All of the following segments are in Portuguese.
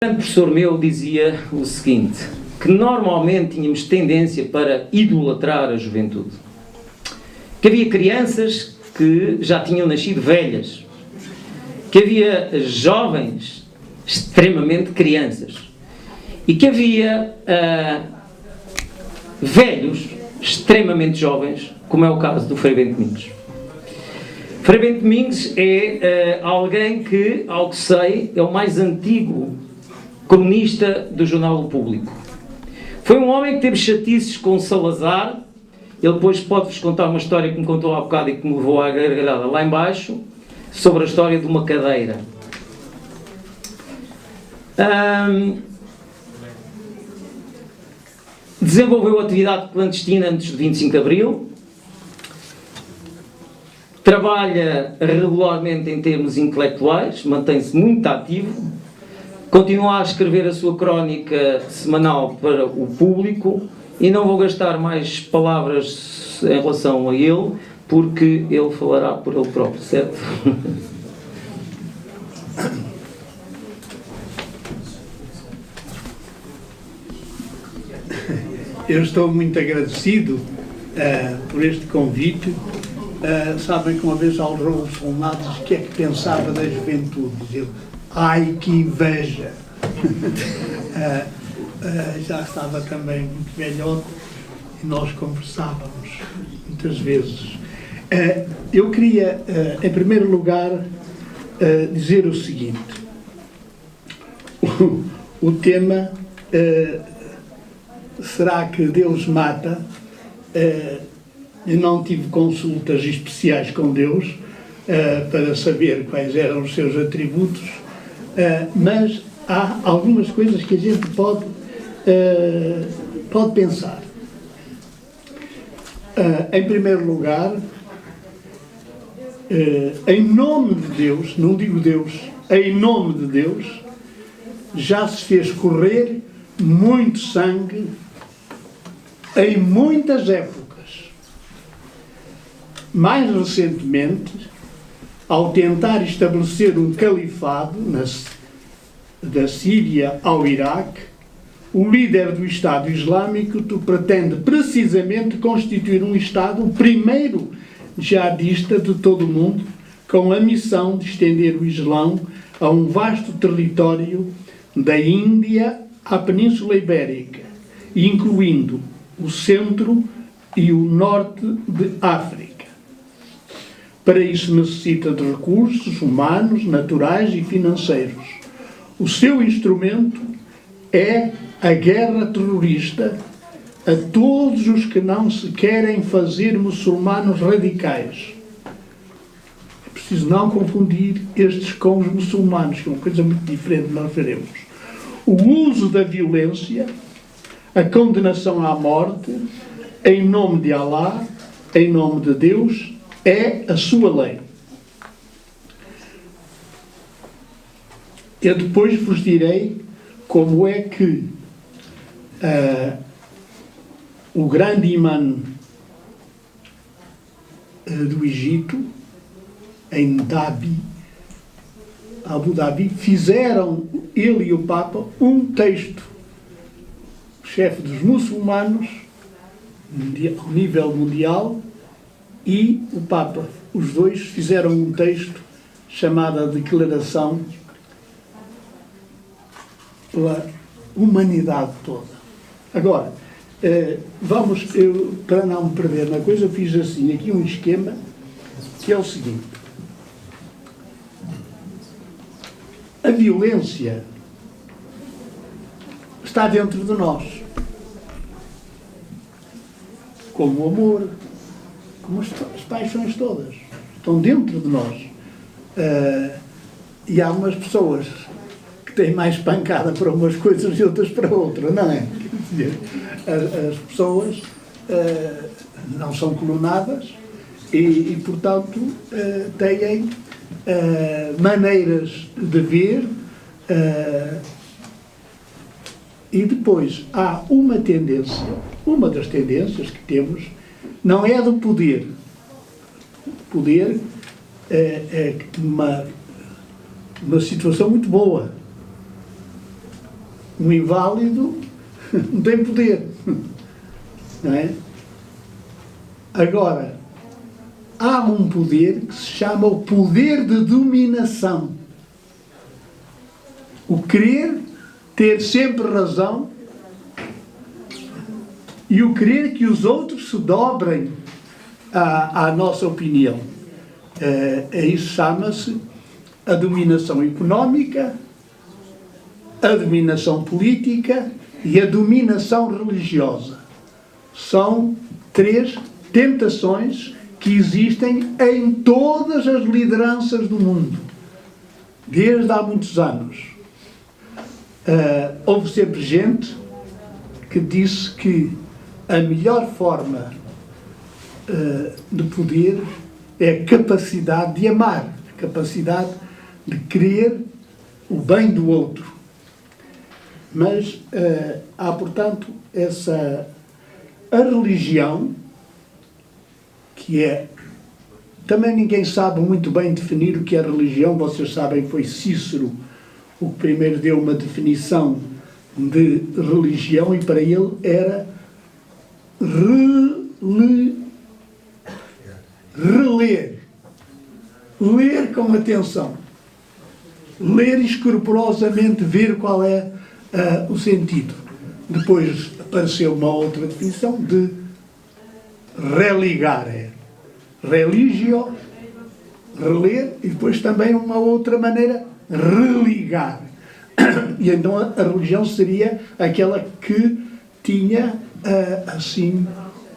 Um grande professor meu dizia o seguinte, que normalmente tínhamos tendência para idolatrar a juventude. Que havia crianças que já tinham nascido velhas, que havia jovens extremamente crianças e que havia velhos extremamente jovens, como é o caso do Frei Bento Domingos. Frei Bento Domingos é alguém que, ao que sei, é o mais antigo cronista do Jornal do Público. Foi um homem que teve chatices com Salazar. Ele depois pode-vos contar uma história que me contou há bocado e que me levou à gargalhada lá embaixo, sobre a história de uma cadeira. Desenvolveu atividade clandestina antes de 25 de Abril. Trabalha regularmente em termos intelectuais, mantém-se muito ativo. Continua a escrever a sua crónica semanal para o Público e não vou gastar mais palavras em relação a ele, porque ele falará por ele próprio, certo? Eu estou muito agradecido por este convite. Sabem que uma vez ao Raul Solnado disse o que é que pensava da juventude. Ele, ai que inveja! Já estava também muito velhote e nós conversávamos muitas vezes. Eu queria, em primeiro lugar, dizer o seguinte. O tema será que Deus mata? Eu não tive consultas especiais com Deus para saber quais eram os seus atributos, mas há algumas coisas que a gente pode pensar. Em primeiro lugar, em nome de Deus, não digo Deus, em nome de Deus, já se fez correr muito sangue em muitas épocas. Mais recentemente, ao tentar estabelecer um califado da Síria ao Iraque, o líder do Estado Islâmico pretende precisamente constituir um Estado, o primeiro jihadista de todo o mundo, com a missão de estender o Islão a um vasto território da Índia à Península Ibérica, incluindo o centro e o norte de África. Para isso necessita de recursos humanos, naturais e financeiros. O seu instrumento é a guerra terrorista a todos os que não se querem fazer muçulmanos radicais. É preciso não confundir estes com os muçulmanos, que é uma coisa muito diferente, nós veremos. O uso da violência, a condenação à morte, em nome de Alá, em nome de Deus, é a sua lei. Eu depois vos direi como é que o grande imã do Egito, em Abu Dhabi, fizeram, ele e o Papa, um texto, o chefe dos muçulmanos, ao nível mundial, e o Papa, os dois fizeram um texto chamado a Declaração pela humanidade toda. Agora, para não me perder na coisa, eu fiz assim, aqui um esquema, que é o seguinte. A violência está dentro de nós. Como o amor, como as paixões todas. Estão dentro de nós. E há umas pessoas que têm mais pancada para umas coisas e outras para outras, não é? Quer dizer, as pessoas não são clonadas e portanto, têm maneiras de ver e depois há uma tendência, uma das tendências que temos, não é do poder. O poder é uma situação muito boa. Um inválido não tem poder. Não é? Agora, há um poder que se chama o poder de dominação. O querer ter sempre razão e o querer que os outros se dobrem à nossa opinião. Isso chama-se a dominação económica, a dominação política e a dominação religiosa. São 3 tentações que existem em todas as lideranças do mundo, desde há muitos anos. Houve sempre gente que disse que a melhor forma de poder é a capacidade de amar, a capacidade de querer o bem do outro. Mas há, portanto, a religião, que é... Também ninguém sabe muito bem definir o que é religião. Vocês sabem que foi Cícero o que primeiro deu uma definição de religião, e para ele era reler. Ler com atenção. Ler escrupulosamente, ver qual é o sentido. Depois apareceu uma outra definição de religar. Religio, reler, e depois também uma outra maneira, religar. E então a religião seria aquela que tinha, assim,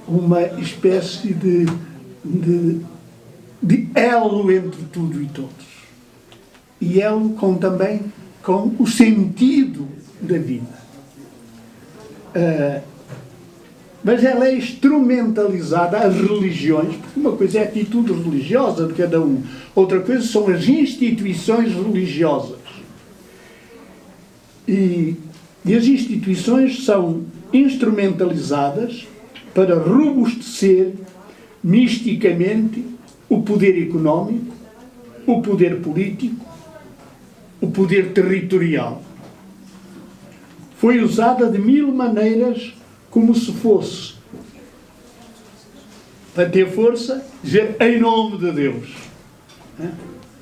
uma espécie de elo entre tudo e todos. E elo também com o sentido da vida. Mas ela é instrumentalizada, as religiões, porque uma coisa é a atitude religiosa de cada um, outra coisa são as instituições religiosas. E as instituições são instrumentalizadas para robustecer misticamente o poder económico, o poder político, o poder territorial. Foi usada de 1000 maneiras, como se fosse, para ter força, dizer em nome de Deus.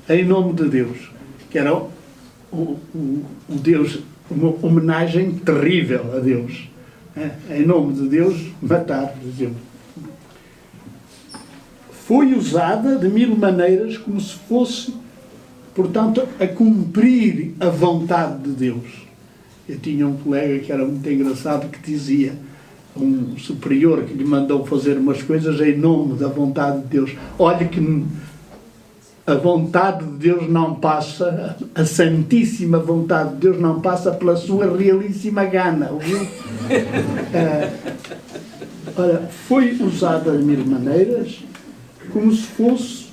Em nome de Deus. Que era o Deus, uma homenagem terrível a Deus. Em nome de Deus, matar, por exemplo. Foi usada de 1000 maneiras, como se fosse, portanto, a cumprir a vontade de Deus. Eu tinha um colega que era muito engraçado, que dizia, um superior que lhe mandou fazer umas coisas em nome da vontade de Deus. Olha que a vontade de Deus não passa, a santíssima vontade de Deus não passa pela sua realíssima gana. Ora, foi usada de 1000 maneiras, como se fosse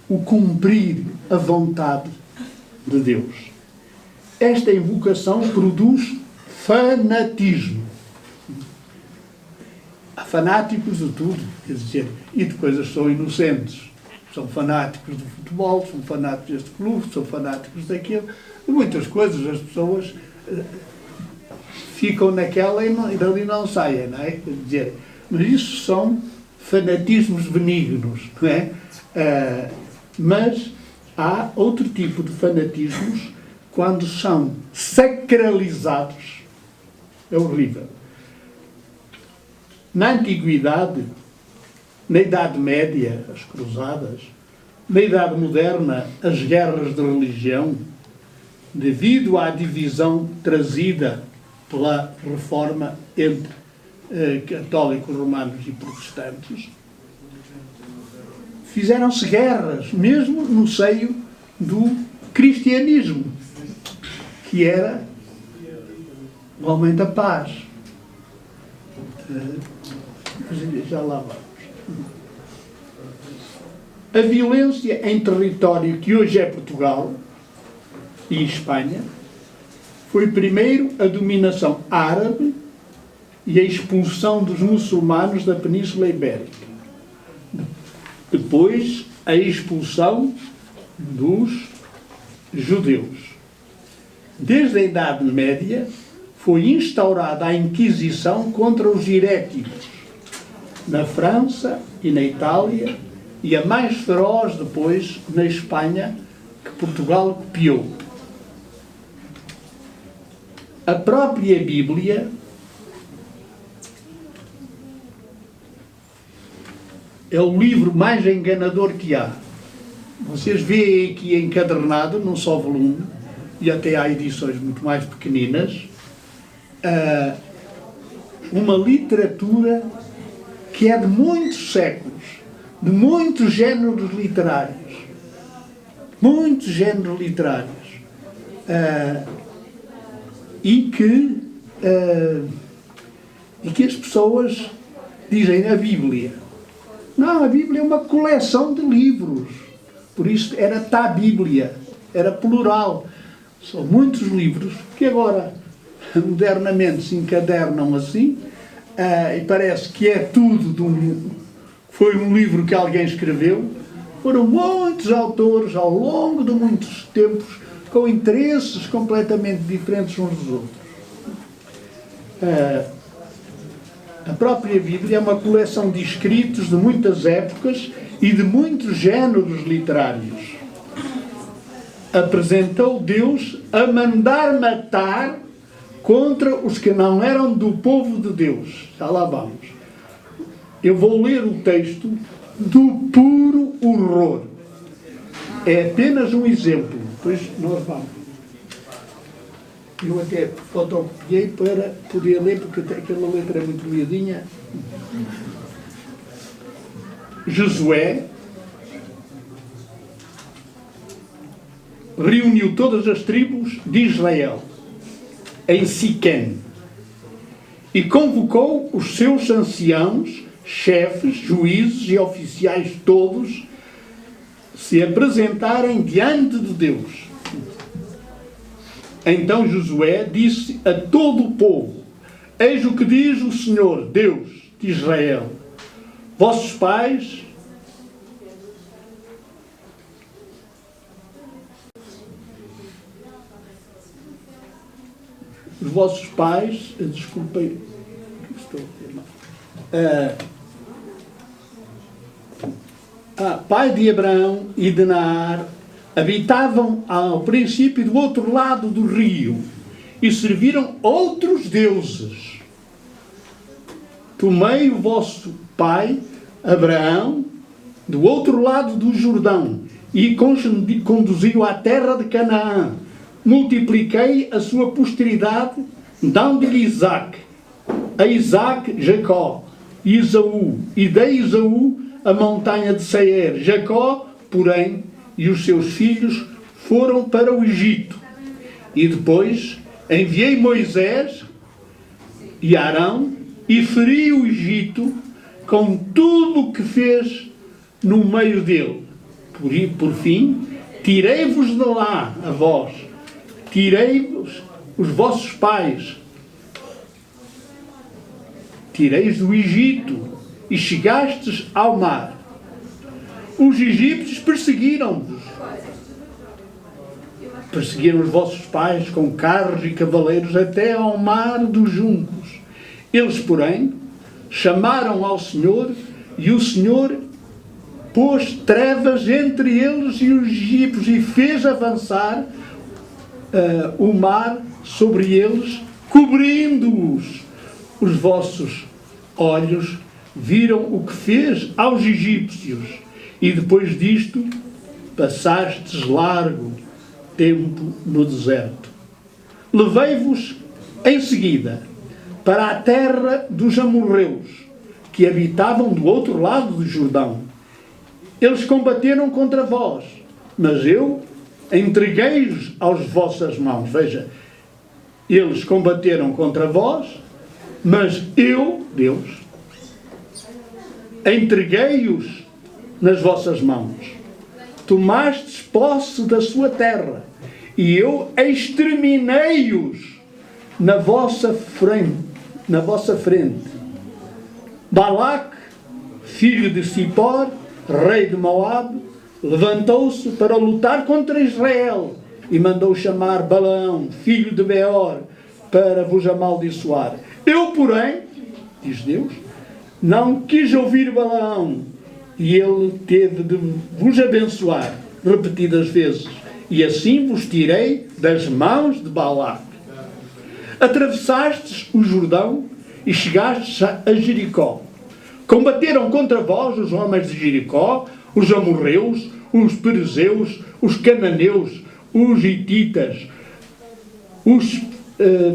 o cumprir a vontade de Deus. Esta invocação produz fanatismo. Há fanáticos de tudo, quer dizer, e de coisas que são inocentes. São fanáticos do futebol, são fanáticos deste clube, são fanáticos daquilo. De muitas coisas as pessoas ficam naquela e dali não saem, não é? Quer dizer, mas isso são fanatismos benignos, não é? Mas há outro tipo de fanatismos quando são sacralizados. É horrível. Na Antiguidade, na Idade Média, as cruzadas, na Idade Moderna, as guerras de religião, devido à divisão trazida pela reforma entre católicos, romanos e protestantes, fizeram-se guerras, mesmo no seio do cristianismo, que era o homem da paz. Já lá vamos. A violência em território que hoje é Portugal e Espanha foi primeiro a dominação árabe e a expulsão dos muçulmanos da Península Ibérica. Depois, a expulsão dos judeus. Desde a Idade Média, foi instaurada a Inquisição contra os heréticos na França e na Itália, e a mais feroz depois na Espanha, que Portugal copiou. A própria Bíblia é o livro mais enganador que há. Vocês veem aqui encadernado, num só volume, e até há edições muito mais pequeninas, uma literatura que é de muitos séculos, de muitos géneros literários. Muitos géneros literários. E que as pessoas dizem a Bíblia. Não, a Bíblia é uma coleção de livros. Por isso era tá Bíblia, era plural. São muitos livros que agora modernamente se encadernam assim, e parece que é tudo foi um livro que alguém escreveu. Foram muitos autores ao longo de muitos tempos com interesses completamente diferentes uns dos outros. A própria Bíblia é uma coleção de escritos de muitas épocas e de muitos géneros literários. Apresentou Deus a mandar matar contra os que não eram do povo de Deus. Já lá vamos. Eu vou ler o texto do puro horror. É apenas um exemplo. Depois nós vamos. Eu até fotocopiei para poder ler, porque aquela letra é muito miudinha. Josué reuniu todas as tribos de Israel em Siquém e convocou os seus anciãos, chefes, juízes e oficiais todos se apresentarem diante de Deus. Então Josué disse a todo o povo: eis o que diz o Senhor, Deus de Israel. Vossos pais desculpem, pai de Abraão e de Naar, habitavam ao princípio do outro lado do rio e serviram outros deuses. Tomei o vosso pai, Abraão, do outro lado do Jordão e conduzi-o à terra de Canaã. Multipliquei a sua posteridade, dando-lhe Isaque, a Isaque Jacó e Esaú, e dei Esaú a montanha de Seir. Jacó, porém, e os seus filhos foram para o Egito. E depois enviei Moisés e Arão e feri o Egito com tudo o que fez no meio dele. Por fim, tirei-vos de lá, a vós, tirei-vos os vossos pais, tireis do Egito e chegastes ao mar. Os egípcios perseguiram-vos. Perseguiram os vossos pais com carros e cavaleiros até ao mar dos juncos. Eles, porém, chamaram ao Senhor, e o Senhor pôs trevas entre eles e os egípcios e fez avançar o mar sobre eles, cobrindo-os. Os vossos olhos viram o que fez aos egípcios, e depois disto passastes largo tempo no deserto. Levei-vos em seguida para a terra dos amorreus, que habitavam do outro lado do Jordão. Eles combateram contra vós, mas eu entreguei-os às vossas mãos. Veja, eles combateram contra vós, mas eu, Deus, entreguei-os nas vossas mãos. Tomastes posse da sua terra, e eu exterminei-os na vossa frente. Balaque, filho de Zippor, rei de Moabe, levantou-se para lutar contra Israel e mandou chamar Balaão, filho de Beor, para vos amaldiçoar. Eu, porém, diz Deus, não quis ouvir Balaão, e ele teve de vos abençoar repetidas vezes, e assim vos tirei das mãos de Balaque. Atravessastes o Jordão e chegastes a Jericó. Combateram contra vós os homens de Jericó, os amorreus, os perezeus, os cananeus, os hititas, os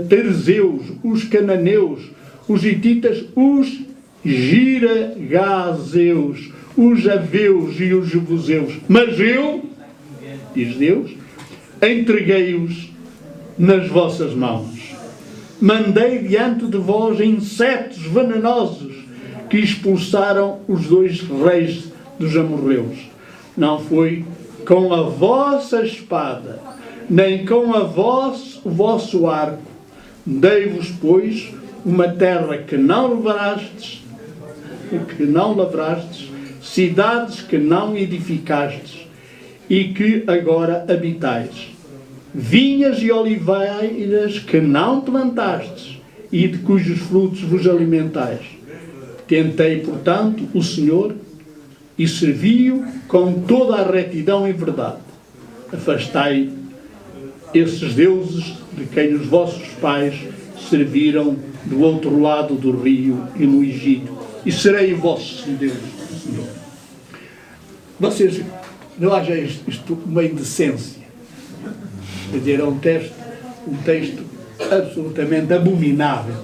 perezeus, os cananeus, os hititas, os girgazeus, os aveus e os jebuseus. Mas eu, diz Deus, entreguei-os nas vossas mãos. Mandei diante de vós insetos venenosos que expulsaram os 2 reis dos amorreus. Não foi com a vossa espada, nem com o vosso arco. Dei-vos, pois, uma terra que não lavrastes, cidades que não edificastes e que agora habitais. Vinhas e oliveiras que não plantastes e de cujos frutos vos alimentais. Tentei, portanto, o Senhor e servi-o com toda a retidão e verdade. Afastai esses deuses de quem os vossos pais serviram do outro lado do rio e no Egito, e serei o vosso Deus, Senhor. Vocês, não haja isto uma indecência. Quer dizer, é um texto absolutamente abominável.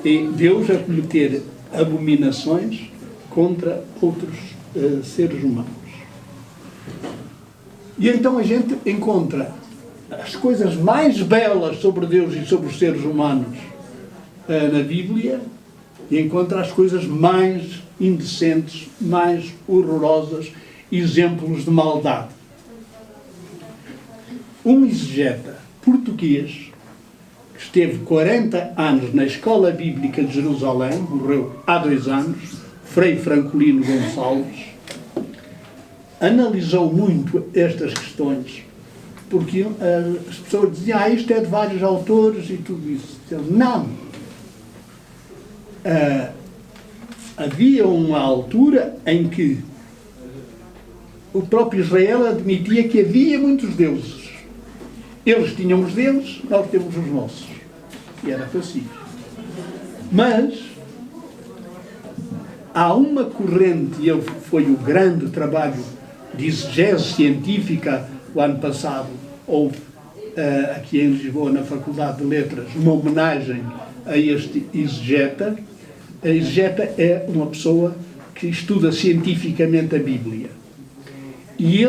E Deus a cometer abominações contra outros seres humanos. E então a gente encontra as coisas mais belas sobre Deus e sobre os seres humanos na Bíblia, e encontra as coisas mais indecentes, mais horrorosas, exemplos de maldade. Um exegeta português que esteve 40 anos na Escola Bíblica de Jerusalém, morreu há 2 anos, Frei Francolino Gonçalves, analisou muito estas questões, porque as pessoas diziam, isto é de vários autores e tudo isso. Ele, não. Havia uma altura em que o próprio Israel admitia que havia muitos deuses. Eles tinham os deles, nós temos os nossos. E era pacífico. Mas há uma corrente, e foi o grande trabalho de exegese científica o ano passado, houve aqui em Lisboa, na Faculdade de Letras, uma homenagem a este exegeta. A exegeta é uma pessoa que estuda cientificamente a Bíblia. E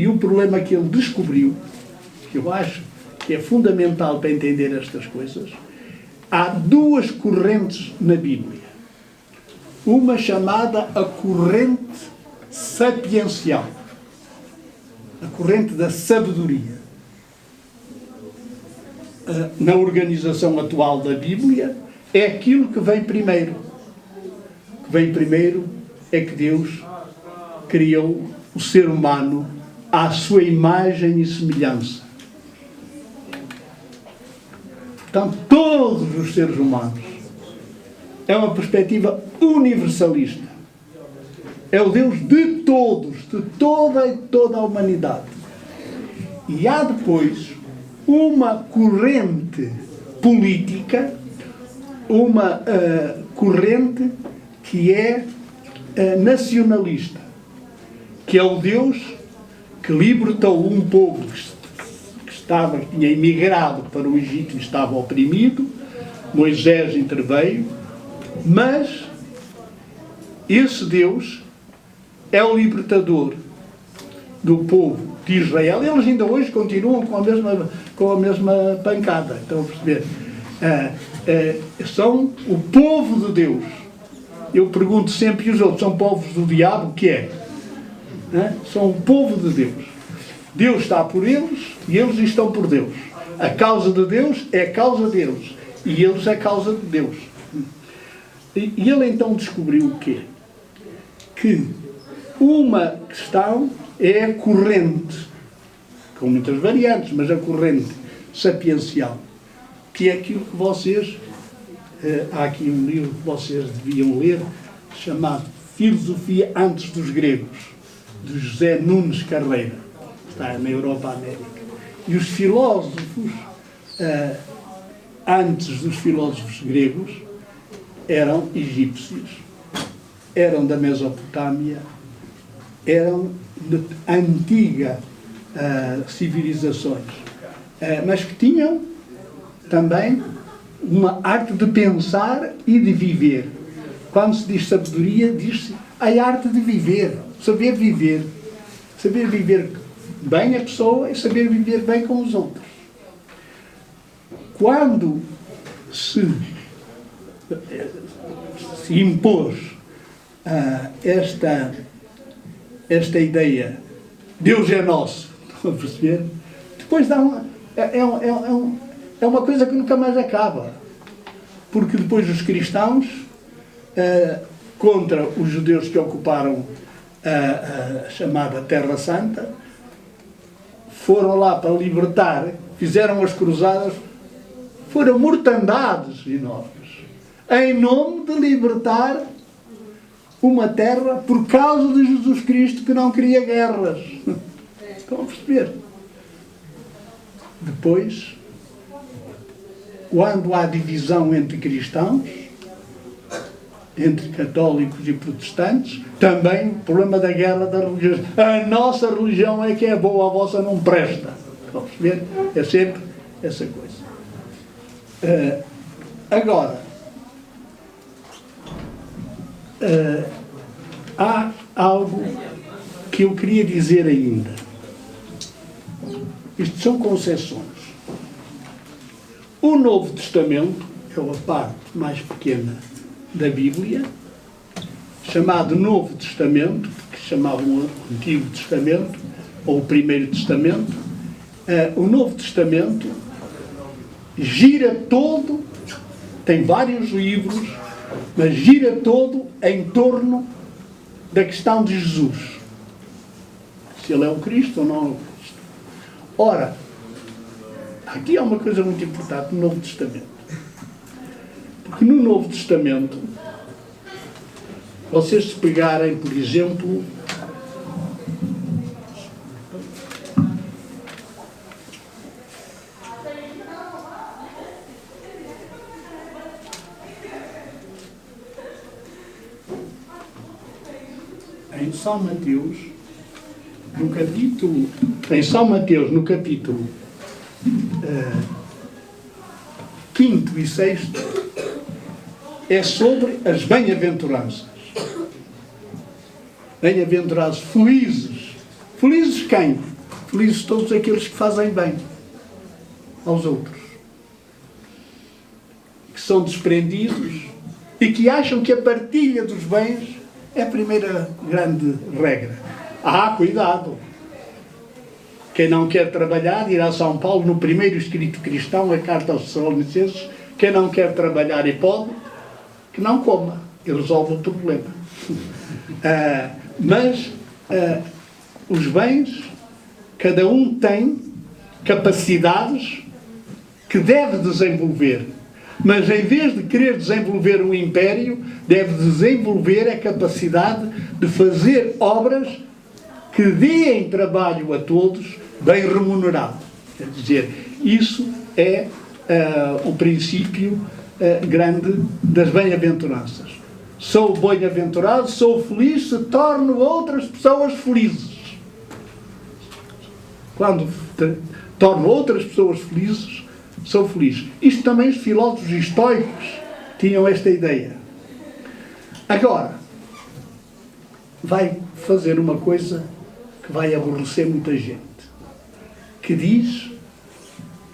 o problema que ele descobriu, que eu acho que é fundamental para entender estas coisas, há 2 correntes na Bíblia. Uma chamada a corrente sapiencial, a corrente da sabedoria. Na organização atual da Bíblia, é aquilo que vem primeiro. O que vem primeiro é que Deus criou o ser humano à sua imagem e semelhança. Portanto, todos os seres humanos. É uma perspectiva universalista. É o Deus de todos, de toda a humanidade. E há depois uma corrente política, uma corrente que é nacionalista, que é o Deus que libertou um povo que tinha emigrado para o Egito e estava oprimido. Moisés interveio, mas esse Deus é o libertador do povo de Israel. Eles ainda hoje continuam com a mesma pancada, estão a perceber? São o povo de Deus. Eu pergunto sempre, e os outros são povos do diabo? O que é? São o povo de Deus. Deus está por eles e eles estão por Deus. A causa de Deus é a causa deles e eles é a causa de Deus. E ele então descobriu o quê? Que uma questão é a corrente, com muitas variantes, mas a corrente sapiencial, que é aquilo que vocês, há aqui um livro que vocês deviam ler, chamado Filosofia antes dos Gregos, de José Nunes Carreira, está na Europa América. E os filósofos, antes dos filósofos gregos, eram egípcios, eram da Mesopotâmia, eram de antiga civilizações, mas que tinham também uma arte de pensar e de viver. Quando se diz sabedoria, diz-se a arte de viver, saber viver bem a pessoa e saber viver bem com os outros. Quando se impôs esta ideia, Deus é nosso, estão a perceber? Depois dá é uma coisa que nunca mais acaba, porque depois os cristãos, contra os judeus que ocuparam a chamada Terra Santa, foram lá para libertar, fizeram as cruzadas, foram mortandades enormes, em nome de libertar uma terra por causa de Jesus Cristo, que não queria guerras. Estão a perceber? Depois, quando há divisão entre cristãos, entre católicos e protestantes, também o problema da guerra da religião. A nossa religião é que é boa, a vossa não presta. Estão a perceber? É sempre essa coisa. Agora, há algo que eu queria dizer ainda. Isto são concessões. O Novo Testamento é a parte mais pequena da Bíblia, chamado Novo Testamento, que chamavam o Antigo Testamento, ou o Primeiro Testamento. O Novo Testamento gira todo, tem vários livros, mas gira todo em torno da questão de Jesus. Se ele é o Cristo ou não é o Cristo. Ora, aqui há uma coisa muito importante no Novo Testamento. Porque no Novo Testamento, vocês se pegarem, por exemplo, em São Mateus, no capítulo, no capítulo 5º e 6º, é sobre as bem-aventuranças. Bem-aventurados, felizes. Felizes quem? Felizes todos aqueles que fazem bem aos outros. Que são desprendidos e que acham que a partilha dos bens é a primeira grande regra. Cuidado! Quem não quer trabalhar, irá a São Paulo, no primeiro escrito cristão, a carta aos Tessalonicenses, quem não quer trabalhar e pode, que não coma, e resolve o problema. Mas os bens, cada um tem capacidades que deve desenvolver. Mas em vez de querer desenvolver um império, deve desenvolver a capacidade de fazer obras que deem trabalho a todos, bem remunerado. Quer dizer, isso é o princípio grande das bem-aventuranças. Sou bem-aventurado, sou feliz, se torno outras pessoas felizes. Quando torno outras pessoas felizes, sou feliz. Isto também os filósofos estoicos tinham esta ideia. Agora, vai fazer uma coisa que vai aborrecer muita gente, que diz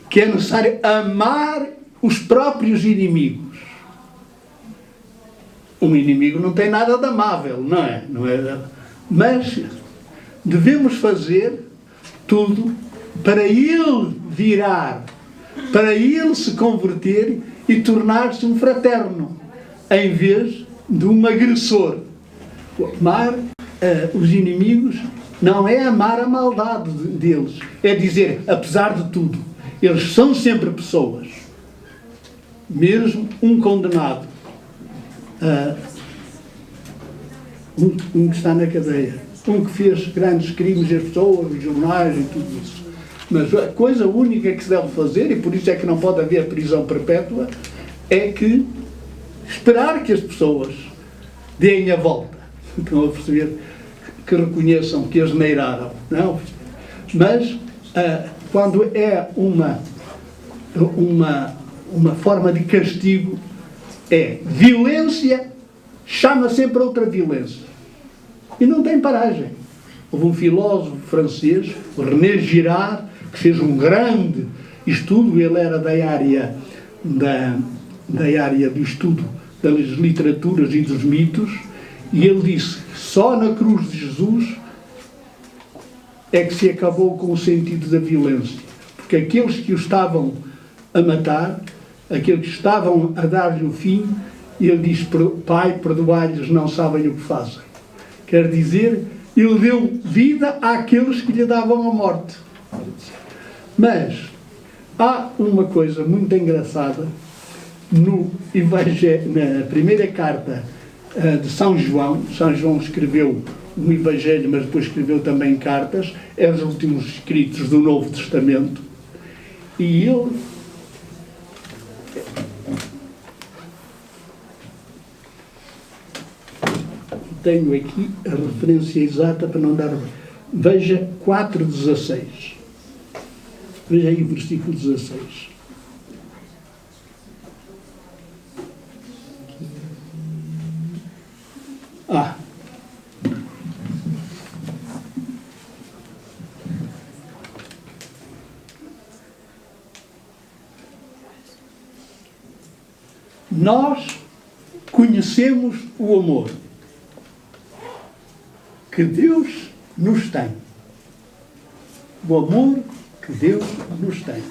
que é necessário amar os próprios inimigos. Um inimigo não tem nada de amável, não é? Mas devemos fazer tudo para ele virar, para ele se converter e tornar-se um fraterno, em vez de um agressor. Amar os inimigos não é amar a maldade deles, é dizer, apesar de tudo, Eles são sempre pessoas. Mesmo um condenado, um que está na cadeia, um que fez grandes crimes às pessoas, os jornais e tudo isso. Mas a coisa única que se deve fazer, e por isso é que não pode haver prisão perpétua, é que esperar que as pessoas deem a volta. Estão a perceber? Que reconheçam que asneiraram. Não? Mas quando é uma forma de castigo, é violência, chama sempre outra violência. E não tem paragem. Houve um filósofo francês, o René Girard, que fez um grande estudo. Ele era da área do estudo das literaturas e dos mitos, e ele disse que só na cruz de Jesus é que se acabou com o sentido da violência. Porque aqueles que o estavam a matar, aqueles que estavam a dar-lhe o fim, ele diz: Pai, perdoai-lhes, não sabem o que fazem. Quer dizer, ele deu vida àqueles que lhe davam a morte. Mas há uma coisa muito engraçada no Evangelho, na primeira carta de São João. São João escreveu um Evangelho, mas depois escreveu também cartas. É os últimos escritos do Novo Testamento. E ele tenho aqui a referência exata para não dar. Veja 4,16. Veja aí o versículo 16. Nós conhecemos o amor que Deus nos tem. O amor que Deus nos tem.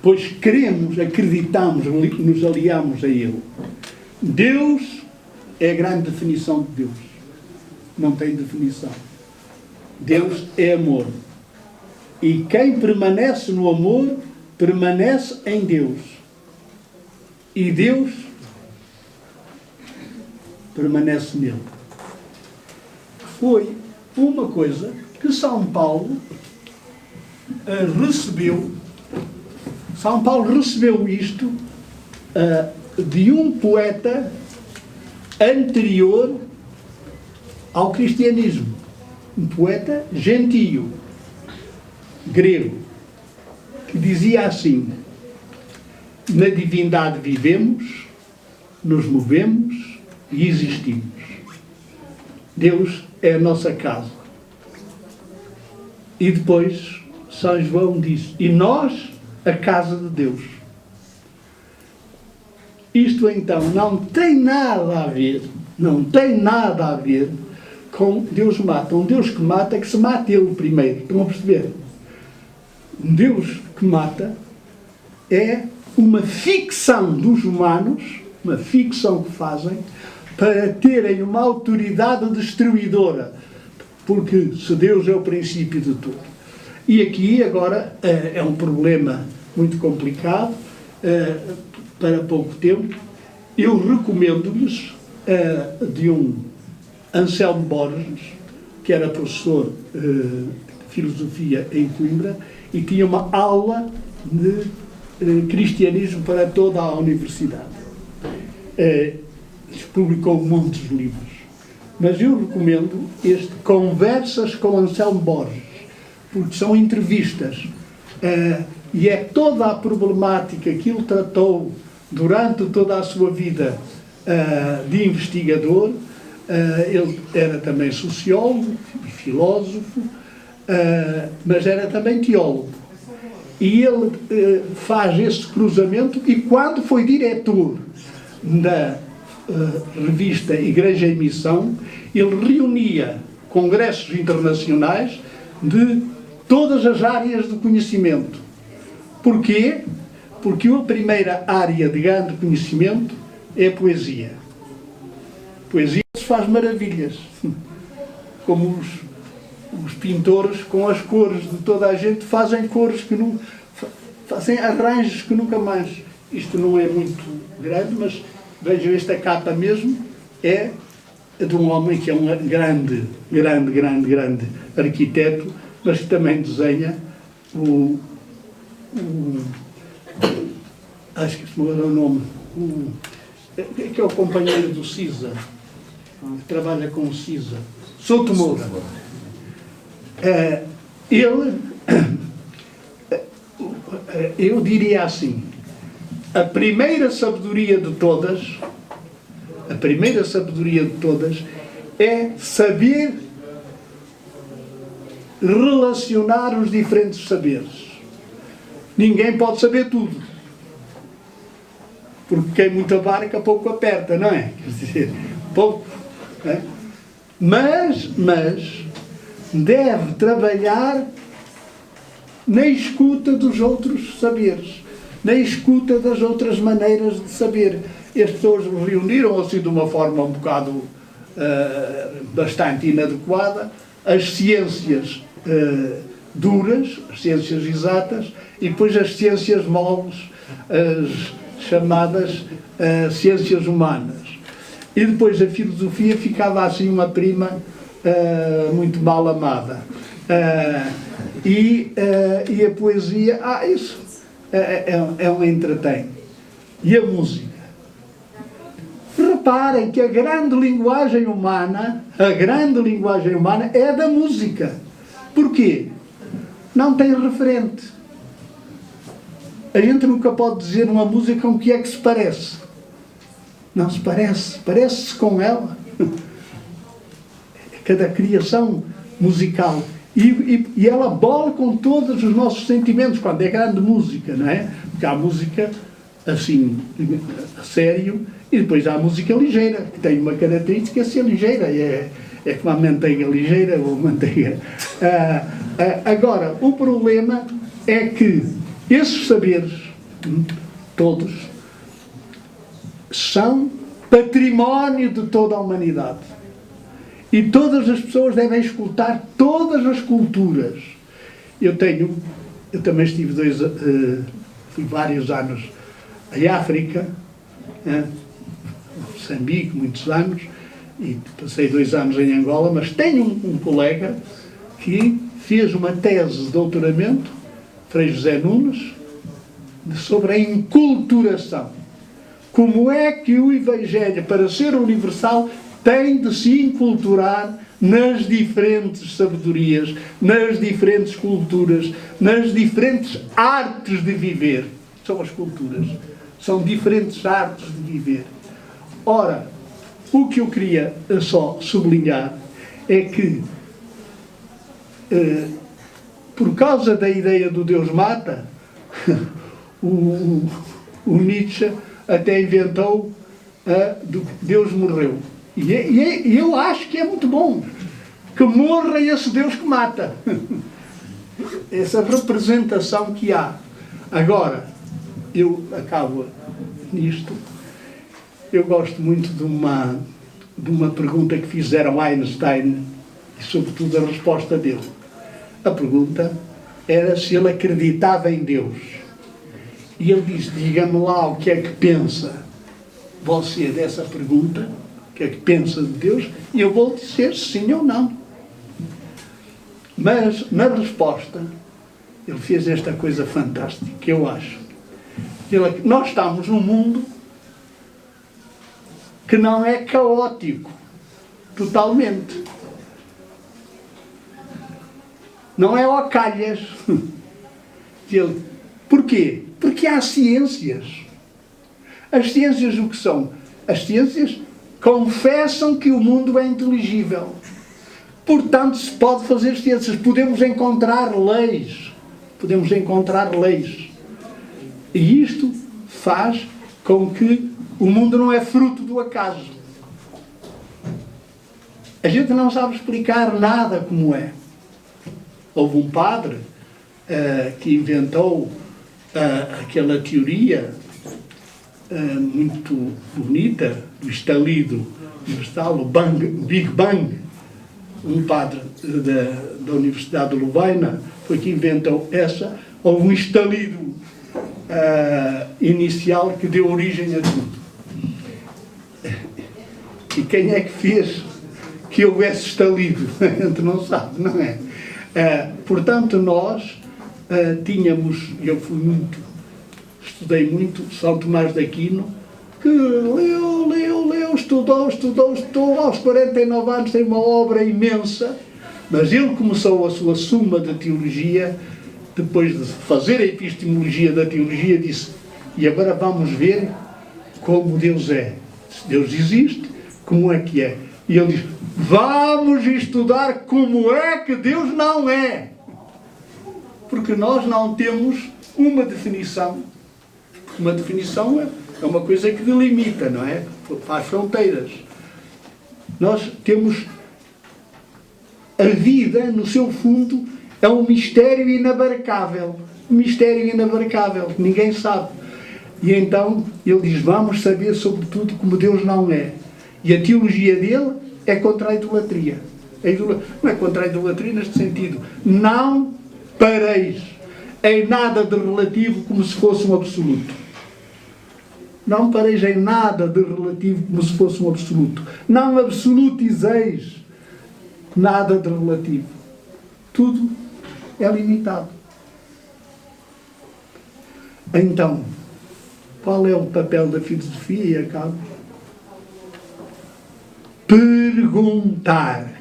Pois queremos, acreditamos, nos aliamos a Ele. Deus é a grande definição de Deus. Não tem definição. Deus é amor. E quem permanece no amor, permanece em Deus. E Deus permanece nele. Foi uma coisa que São Paulo recebeu. São Paulo recebeu isto de um poeta anterior ao cristianismo. Um poeta gentio, grego, que dizia assim: na divindade vivemos, nos movemos e existimos. Deus é a nossa casa. E depois São João diz: e nós, a casa de Deus. Isto então não tem nada a ver com Deus mata. Um Deus que mata é que se mate Ele primeiro. Estão a perceber? Um Deus que mata é uma ficção dos humanos, uma ficção que fazem para terem uma autoridade destruidora. Porque se Deus é o princípio de tudo. E aqui agora é um problema muito complicado, para pouco tempo. Eu recomendo-lhes de um Anselmo Borges, que era professor de filosofia em Coimbra e tinha uma aula de cristianismo para toda a universidade. Publicou muitos livros. Mas eu recomendo este Conversas com Anselmo Borges, porque são entrevistas. E é toda a problemática que ele tratou durante toda a sua vida de investigador. Ele era também sociólogo e filósofo, mas era também teólogo. E ele faz esse cruzamento, e quando foi diretor da revista Igreja em Missão, ele reunia congressos internacionais de todas as áreas do conhecimento. Porquê? Porque a primeira área de grande conhecimento é a poesia. Poesia se faz maravilhas. Como os pintores, com as cores de toda a gente, fazem cores que não... fazem arranjos que nunca mais... Isto não é muito grande, mas vejam, esta capa mesmo é de um homem que é um grande arquiteto, mas que também desenha acho que não era o nome, que é o companheiro do Cisa, trabalha com o Cisa, Souto Moura. Eu diria assim, a primeira sabedoria de todas é saber relacionar os diferentes saberes. Ninguém pode saber tudo, porque quem muito abarca pouco aperta, não é? Quer dizer, pouco, não é? Mas deve trabalhar na escuta dos outros saberes, na escuta das outras maneiras de saber. As pessoas reuniram assim de uma forma um bocado bastante inadequada as ciências duras, as ciências exatas, e depois as ciências moles, as chamadas ciências humanas. E depois a filosofia ficava assim uma prima muito mal amada. E a poesia, isso é um entretém. E a música? Reparem que a grande linguagem humana é da música. Porquê? Não tem referente. A gente nunca pode dizer numa música com que é que se parece. Não se parece. Parece-se com ela. Cada criação musical. E ela bola com todos os nossos sentimentos, quando é grande música, não é? Porque há música, assim, a sério, e depois há a música ligeira, que tem uma característica de ser ligeira, é como a manteiga ligeira ou manteiga. Agora, o problema é que esses saberes, todos, são património de toda a humanidade. E todas as pessoas devem escutar todas as culturas. Eu também estive fui vários anos em África, Moçambique, muitos anos, e passei 2 anos em Angola, mas tenho um colega que fez uma tese de doutoramento, Frei José Nunes, sobre a enculturação. Como é que o Evangelho, para ser universal, tem de se enculturar nas diferentes sabedorias, nas diferentes culturas, nas diferentes artes de viver. São as culturas. São diferentes artes de viver. Ora, o que eu queria só sublinhar é que, por causa da ideia do Deus mata, o Nietzsche até inventou do Deus morreu. E eu acho que é muito bom que morra esse Deus que mata. Essa representação que há. Agora, eu acabo nisto. Eu gosto muito de uma pergunta que fizeram a Einstein e, sobretudo, a resposta dele. A pergunta era se ele acreditava em Deus. E ele disse: diga-me lá o que é que pensa você dessa pergunta, o que é que pensa de Deus, e eu vou dizer sim ou não. Mas, na resposta, ele fez esta coisa fantástica, que eu acho. Nós estamos num mundo que não é caótico, totalmente. Não é ao calhas. Porquê? Porque há ciências. As ciências o que são? As ciências confessam que o mundo é inteligível. Portanto, se pode fazer ciências. Podemos encontrar leis. Podemos encontrar leis. E isto faz com que o mundo não é fruto do acaso. A gente não sabe explicar nada como é. Houve um padre que inventou aquela teoria muito bonita do estalido universal, o Big Bang, um padre da Universidade de Lovaina, foi que inventou essa. Houve um estalido inicial que deu origem a tudo. E quem é que fez que houvesse estalido? A gente não sabe, não é? Portanto, nós tínhamos, eu estudei muito São Tomás de Aquino, que leu, estudou, aos 49 anos tem uma obra imensa, mas ele começou a sua Suma de Teologia, depois de fazer a epistemologia da teologia, disse, e agora vamos ver como Deus é. Se Deus existe, como é que é? E ele diz, vamos estudar como é que Deus não é. Porque nós não temos uma definição. Uma definição é uma coisa que delimita, não é? Faz fronteiras. Nós temos a vida, no seu fundo, é um mistério inabarcável. Um mistério inabarcável, que ninguém sabe. E então ele diz, vamos saber sobre tudo como Deus não é. E a teologia dele é contra a idolatria. Não é contra a idolatria neste sentido. Não pareis em nada de relativo como se fosse um absoluto. Não pareis em nada de relativo como se fosse um absoluto. Não absolutizeis nada de relativo. Tudo é limitado. Então, qual é o papel da filosofia? E acabo. Perguntar,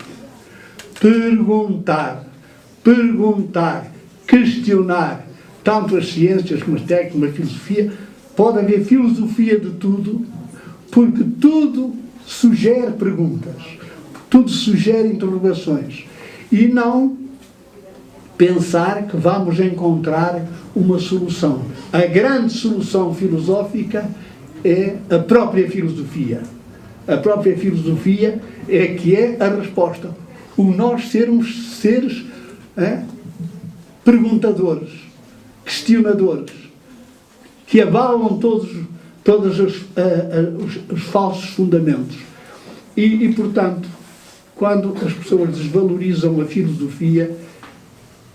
questionar, tanto as ciências como as técnicas, como a filosofia. Pode haver filosofia de tudo, porque tudo sugere perguntas, tudo sugere interrogações. E não pensar que vamos encontrar uma solução. A grande solução filosófica é a própria filosofia. A própria filosofia é que é a resposta. O nós sermos seres perguntadores, questionadores, que avalam todos os falsos fundamentos. E, portanto, quando as pessoas desvalorizam a filosofia,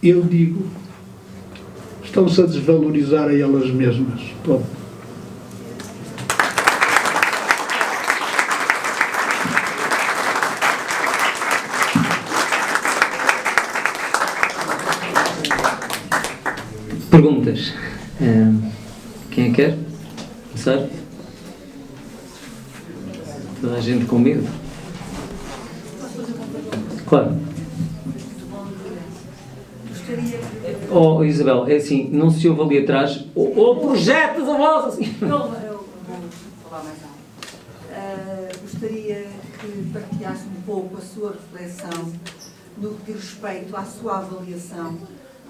eu digo, estão-se a desvalorizar a elas mesmas. Pronto. Perguntas. Quem é que quer começar? Toda a gente com medo? Claro. Oh, Isabel, é assim, não se ouve ali atrás o projeto da voz assim. Eu vou falar mais alto. Gostaria que partilhasse um pouco a sua reflexão no que diz respeito à sua avaliação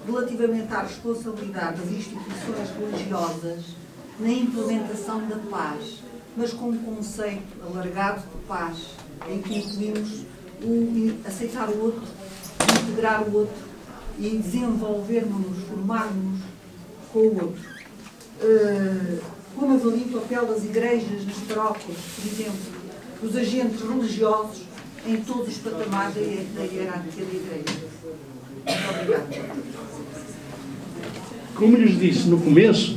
relativamente à responsabilidade das instituições religiosas na implementação da paz, mas com um conceito alargado de paz, em que incluímos o aceitar o outro, integrar o outro e desenvolvermos-nos, formarmos-nos com o outro. Como avalia o papel das igrejas, nas paróquias, por exemplo, dos agentes religiosos em todos os patamares da hierarquia da igreja? Muito obrigada. Como lhes disse no começo,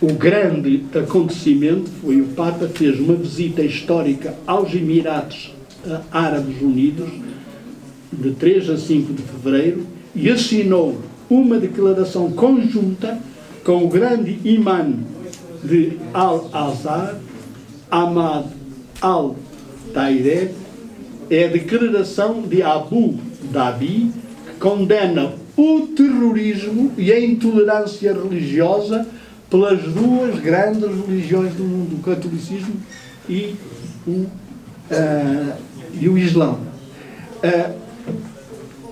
o grande acontecimento foi o Papa fez uma visita histórica aos Emirados Árabes Unidos de 3 a 5 de fevereiro e assinou uma declaração conjunta com o grande imã de Al-Azhar, Ahmad Al-Tayeb. É a declaração de Abu Dhabi que condena o terrorismo e a intolerância religiosa pelas duas grandes religiões do mundo, o catolicismo e o Islão.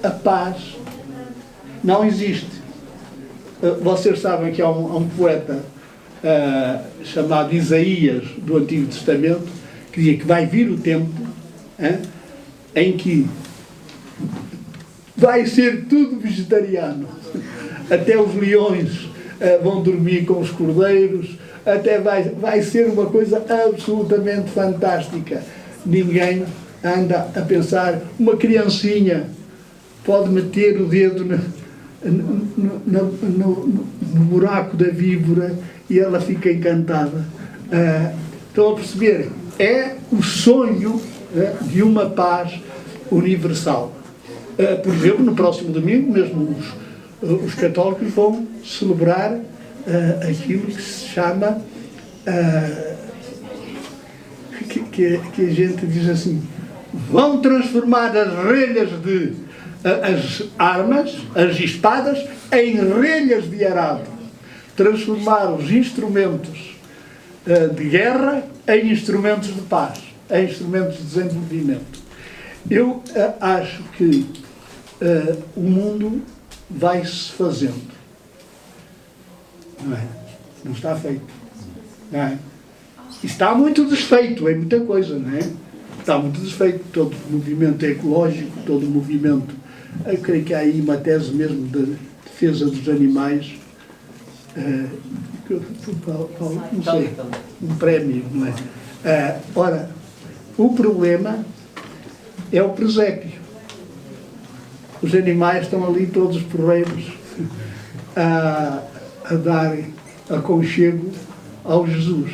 A paz não existe. Vocês sabem que há um poeta chamado Isaías, do Antigo Testamento, que dizia que vai vir o tempo em que vai ser tudo vegetariano. Até os leões vão dormir com os cordeiros, até vai ser uma coisa absolutamente fantástica. ninguém anda a pensar, uma criancinha pode meter o dedo no buraco da víbora e ela fica encantada. Estão a perceber? É o sonho de uma paz universal. Por exemplo, no próximo domingo, mesmo os católicos vão celebrar aquilo que se chama, que a gente diz assim, vão transformar as relhas as armas, as espadas, em relhas de arado. Transformar os instrumentos de guerra em instrumentos de paz, em instrumentos de desenvolvimento. Eu acho que o mundo vai-se fazendo. Não é? Não está feito. Não é? Está muito desfeito em muita coisa, não é? Está muito desfeito. Todo o movimento ecológico, todo o movimento... Eu creio que há aí uma tese mesmo de defesa dos animais. Não sei, um prémio, não é? Ora, o problema é o presépio. Os animais estão ali todos porreiros a dar aconchego ao Jesus.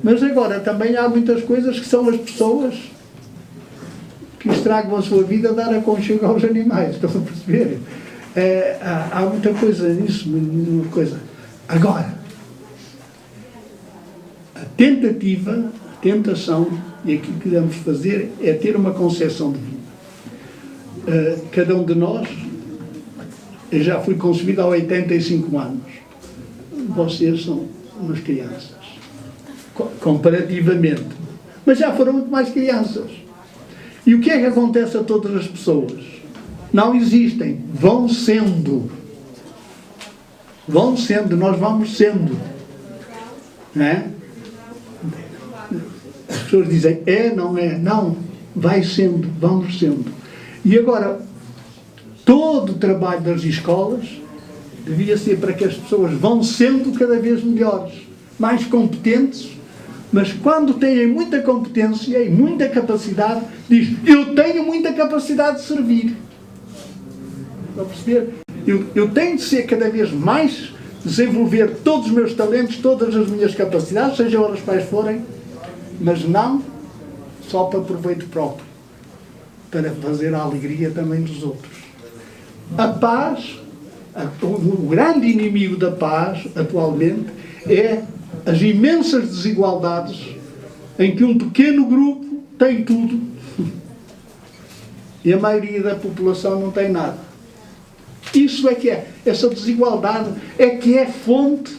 Mas agora também há muitas coisas que são as pessoas que estragam a sua vida a dar aconchego aos animais. Estão a perceber? Há muita coisa nisso, uma coisa. Agora, a tentação, e aquilo que devemos fazer é ter uma concepção de vida. Cada um de nós, eu já fui concebido há 85 anos. Vocês são umas crianças, comparativamente. Mas já foram muito mais crianças. E o que é que acontece a todas as pessoas? Não existem, vão sendo. Vão sendo, nós vamos sendo. Não é? As pessoas dizem, não é? Não, vai sendo, vamos sendo. E agora, todo o trabalho das escolas devia ser para que as pessoas vão sendo cada vez melhores, mais competentes, mas quando têm muita competência e muita capacidade, diz, eu tenho muita capacidade de servir. Estão a perceber? Eu tenho de ser cada vez mais, desenvolver todos os meus talentos, todas as minhas capacidades, sejam elas quais forem, mas não só para proveito próprio, para fazer a alegria também dos outros. A paz, o grande inimigo da paz, atualmente, é as imensas desigualdades em que um pequeno grupo tem tudo e a maioria da população não tem nada. Isso é que é. Essa desigualdade é que é fonte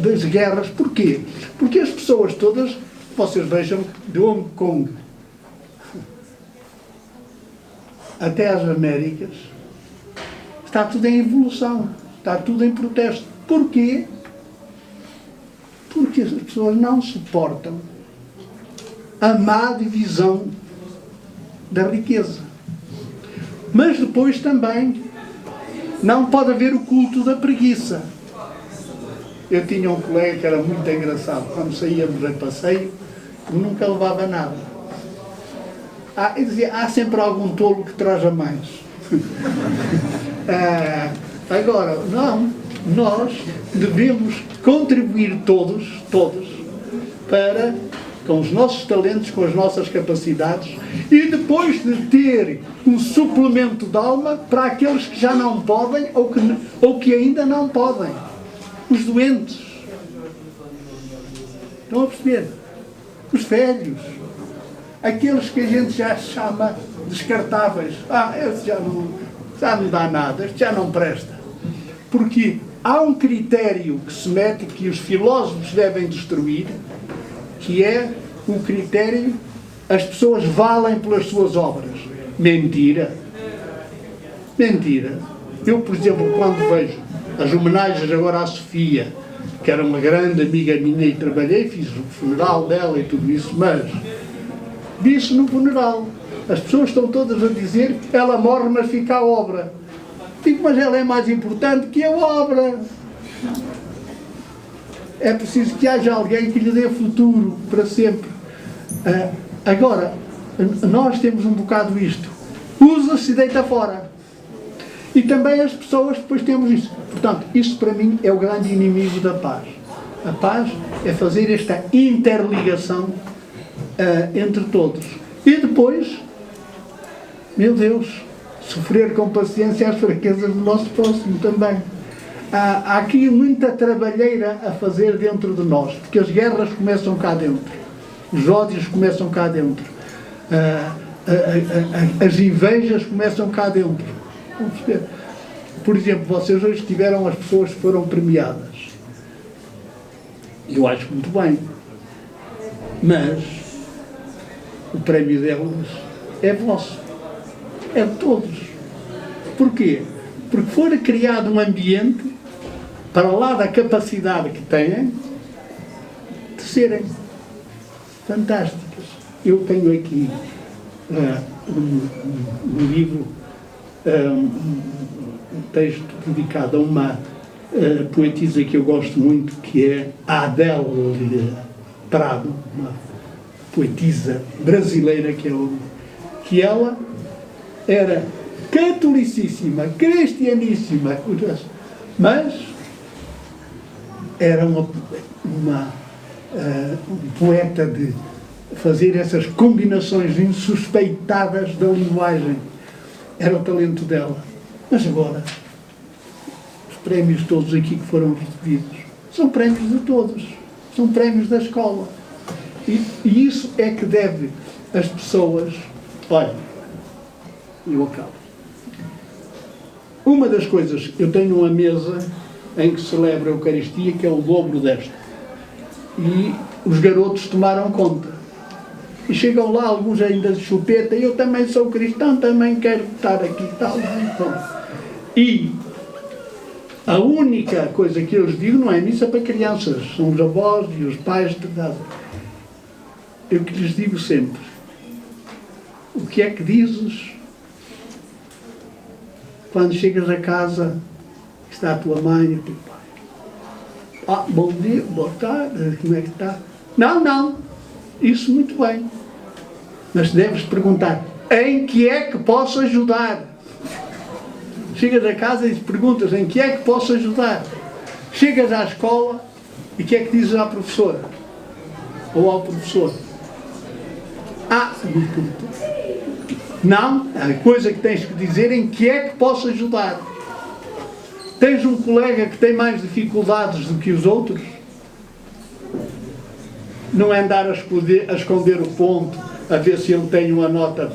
das guerras. Porquê? Porque as pessoas todas, vocês vejam, de Hong Kong até às Américas, está tudo em evolução, está tudo em protesto. Porquê? Porque as pessoas não suportam a má divisão da riqueza. Mas depois também não pode haver o culto da preguiça. Eu tinha um colega que era muito engraçado. Quando saíamos a passeio, eu nunca levava nada. Eu dizia, há sempre algum tolo que traz a mais. Agora, não. Nós devemos contribuir todos, para, com os nossos talentos, com as nossas capacidades, e depois de ter um suplemento de alma para aqueles que já não podem ou que ainda não podem. Os doentes. Estão a perceber? Os velhos. Aqueles que a gente já chama descartáveis. Este já não dá nada, este já não presta. Porque há um critério que se mete, que os filósofos devem destruir, que é o critério, as pessoas valem pelas suas obras. Mentira. Mentira. Eu, por exemplo, quando vejo as homenagens agora à Sofia, que era uma grande amiga minha e trabalhei, fiz o funeral dela e tudo isso, mas disse no funeral, as pessoas estão todas a dizer que ela morre, mas fica a obra. Digo, mas ela é mais importante que a obra. É preciso que haja alguém que lhe dê futuro para sempre. Agora, nós temos um bocado isto. Usa-se e deita fora. E também as pessoas depois temos isso. Portanto, isso para mim é o grande inimigo da paz. A paz é fazer esta interligação entre todos. E depois, meu Deus, sofrer com paciência as fraquezas do nosso próximo também. Há aqui muita trabalheira a fazer dentro de nós, porque as guerras começam cá dentro, os ódios começam cá dentro, as invejas começam cá dentro. Vamos ver. Por exemplo, vocês hoje tiveram as pessoas que foram premiadas. Eu acho muito bem, mas o prémio delas é vosso, é de todos. Porquê? Porque foi criado um ambiente para lá da capacidade que têm de serem fantásticas. Eu tenho aqui um livro, um texto dedicado a uma poetisa que eu gosto muito, que é a Adele Prado, uma poetisa brasileira que ela era catolicíssima, cristianíssima, mas era um poeta de fazer essas combinações insuspeitadas da linguagem. Era o talento dela. Mas agora, os prémios todos aqui que foram recebidos são prémios de todos, são prémios da escola. E isso é que deve as pessoas... Olha, eu acabo. Uma das coisas, eu tenho uma mesa em que se celebra a Eucaristia, que é o dobro desta. E os garotos tomaram conta. E chegam lá, alguns ainda de chupeta, eu também sou cristão, também quero estar aqui e tal. E a única coisa que eu lhes digo não é missa para crianças, são os avós e os pais de idade. Eu que lhes digo sempre, o que é que dizes quando chegas a casa, está a tua mãe e o teu pai? Bom dia, boa tarde, como é que está? Não, isso muito bem. Mas deves perguntar, em que é que posso ajudar? Chegas a casa e perguntas, em que é que posso ajudar? Chegas à escola e o que é que dizes à professora? Ou ao professor? Não, a coisa que tens que dizer é em que é que posso ajudar. Tens um colega que tem mais dificuldades do que os outros? Não é andar a esconder o ponto, a ver se ele tem uma nota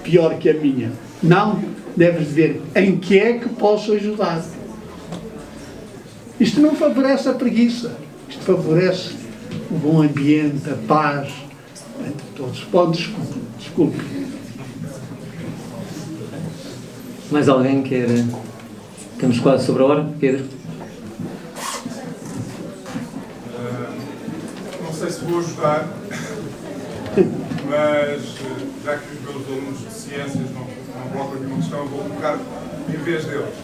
pior que a minha. Não, deves dizer em que é que posso ajudar. Isto não favorece a preguiça, isto favorece o bom ambiente, a paz entre todos. Desculpe. Mais alguém quer... Estamos quase sobre a hora, Pedro? Não sei se vou ajudar, mas já que os meus alunos de ciências não colocam nenhuma questão, eu vou colocar em vez deles.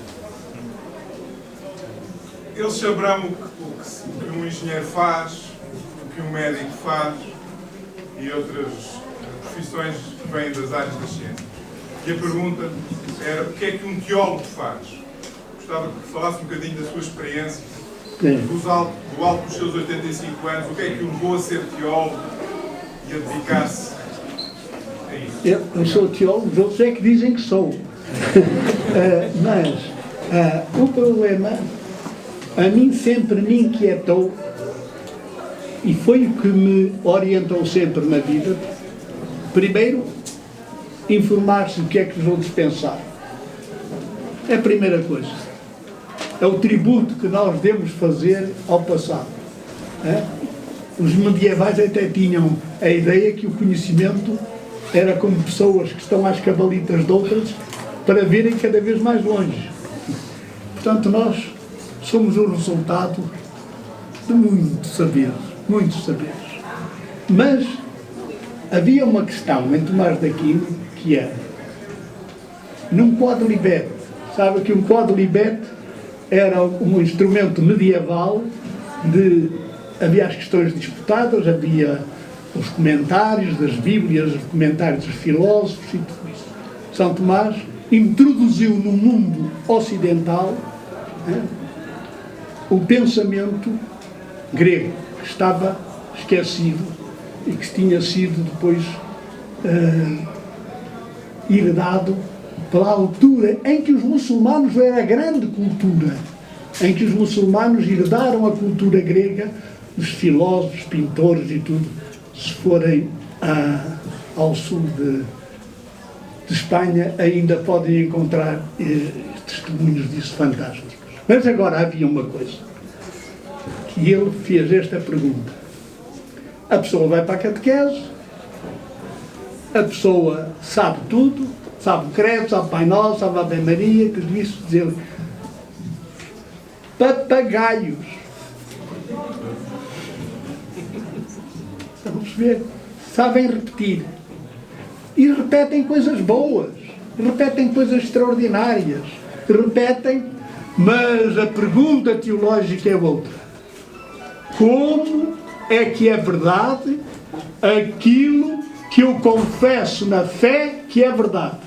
Eles saberão o que um engenheiro faz, o que um médico faz e outras profissões que vêm das áreas das ciências. E a pergunta era, o que é que um teólogo faz? Gostava que falasse um bocadinho da sua experiência, do alto dos seus 85 anos, o que é que o levou a ser teólogo e a dedicar-se a isso? Eu sou teólogo, os outros é que dizem que sou. Mas o problema, a mim sempre me inquietou, e foi o que me orientou sempre na vida. Primeiro, informar-se do que é que os outros pensaram. É a primeira coisa. É o tributo que nós devemos fazer ao passado. Os medievais até tinham a ideia que o conhecimento era como pessoas que estão às cabalitas de outras para verem cada vez mais longe. Portanto, nós somos o resultado de muitos saberes, muitos saberes. Mas havia uma questão em Tomás de Aquino que era, num quadribete, sabe que um quadribete era um instrumento medieval havia as questões disputadas, havia os comentários das Bíblias, os comentários dos filósofos e tudo isso. São Tomás introduziu no mundo ocidental o pensamento grego, que estava esquecido e que tinha sido depois herdado pela altura em que os muçulmanos era a grande cultura, em que os muçulmanos herdaram a cultura grega, os filósofos, pintores e tudo. Se forem ao sul de Espanha, ainda podem encontrar testemunhos disso fantásticos. Mas agora havia uma coisa, que ele fez esta pergunta. A pessoa vai para a catequese, a pessoa sabe tudo, sabe o credo, sabe o Pai Nosso, sabe a Ave Maria, tudo isso, dizer papagaios. Estão a perceber? Sabem repetir. E repetem coisas boas, repetem coisas extraordinárias, repetem, mas a pergunta teológica é outra. Como é que é verdade aquilo que eu confesso na fé que é verdade?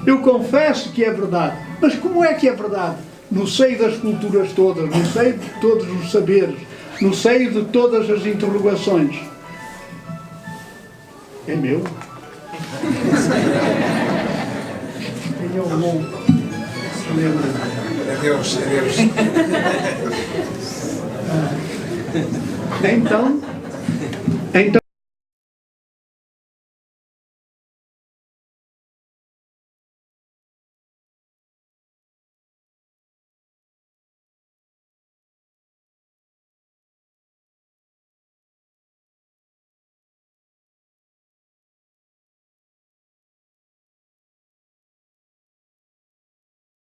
Eu confesso que é verdade, mas como é que é verdade? No seio das culturas todas, no seio de todos os saberes, no seio de todas as interrogações. É meu? Tenho um bom. Adeus. Então